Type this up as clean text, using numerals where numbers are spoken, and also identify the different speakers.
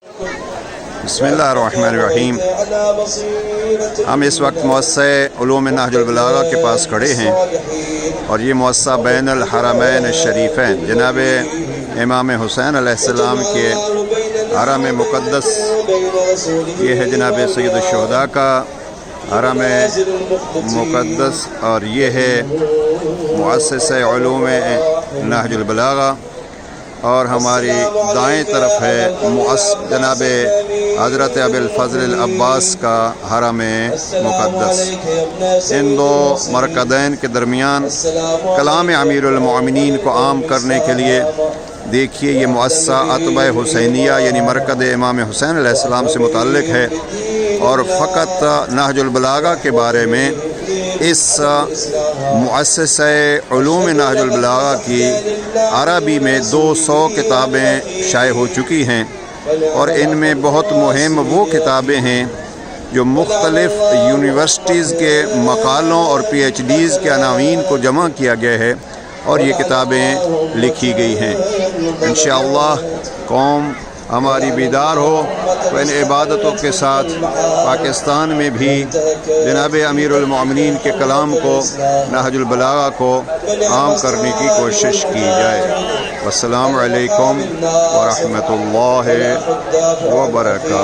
Speaker 1: بسم اللہ الرحمن الرحیم۔ ہم اس وقت مؤسسہ علوم نہج البلاغہ کے پاس کھڑے ہیں، اور یہ مؤسسہ بین الحرمین الشریفین جناب امام حسین علیہ السلام کے حرم مقدس، یہ ہے جناب سید الشہداء کا حرم مقدس، اور یہ ہے مؤسسہ علوم نہج البلاغہ، اور ہماری دائیں طرف ہے جناب حضرت ابی الفضل العباس کا حرم مقدس۔ ان دو مرکزین کے درمیان کلام امیر المؤمنین کو عام کرنے کے لیے دیکھیے یہ مؤسسہ اتباع حسینیہ یعنی مرکز امام حسین علیہ السلام سے متعلق ہے، اور فقط نہج البلاغہ کے بارے میں اس مؤسسہ علوم نہج البلاغہ کی عربی میں 200 کتابیں شائع ہو چکی ہیں، اور ان میں بہت مہم وہ کتابیں ہیں جو مختلف یونیورسٹیز کے مقالوں اور پی ایچ ڈیز کے عناوین کو جمع کیا گیا ہے، اور یہ کتابیں لکھی گئی ہیں۔ انشاءاللہ قوم ہماری بیدار ہو تو ان عبادتوں کے ساتھ پاکستان میں بھی جناب امیر المؤمنین کے کلام کو، نہج البلاغہ کو عام کرنے کی کوشش کی جائے۔ والسلام علیکم ورحمۃ اللہ وبرکاتہ۔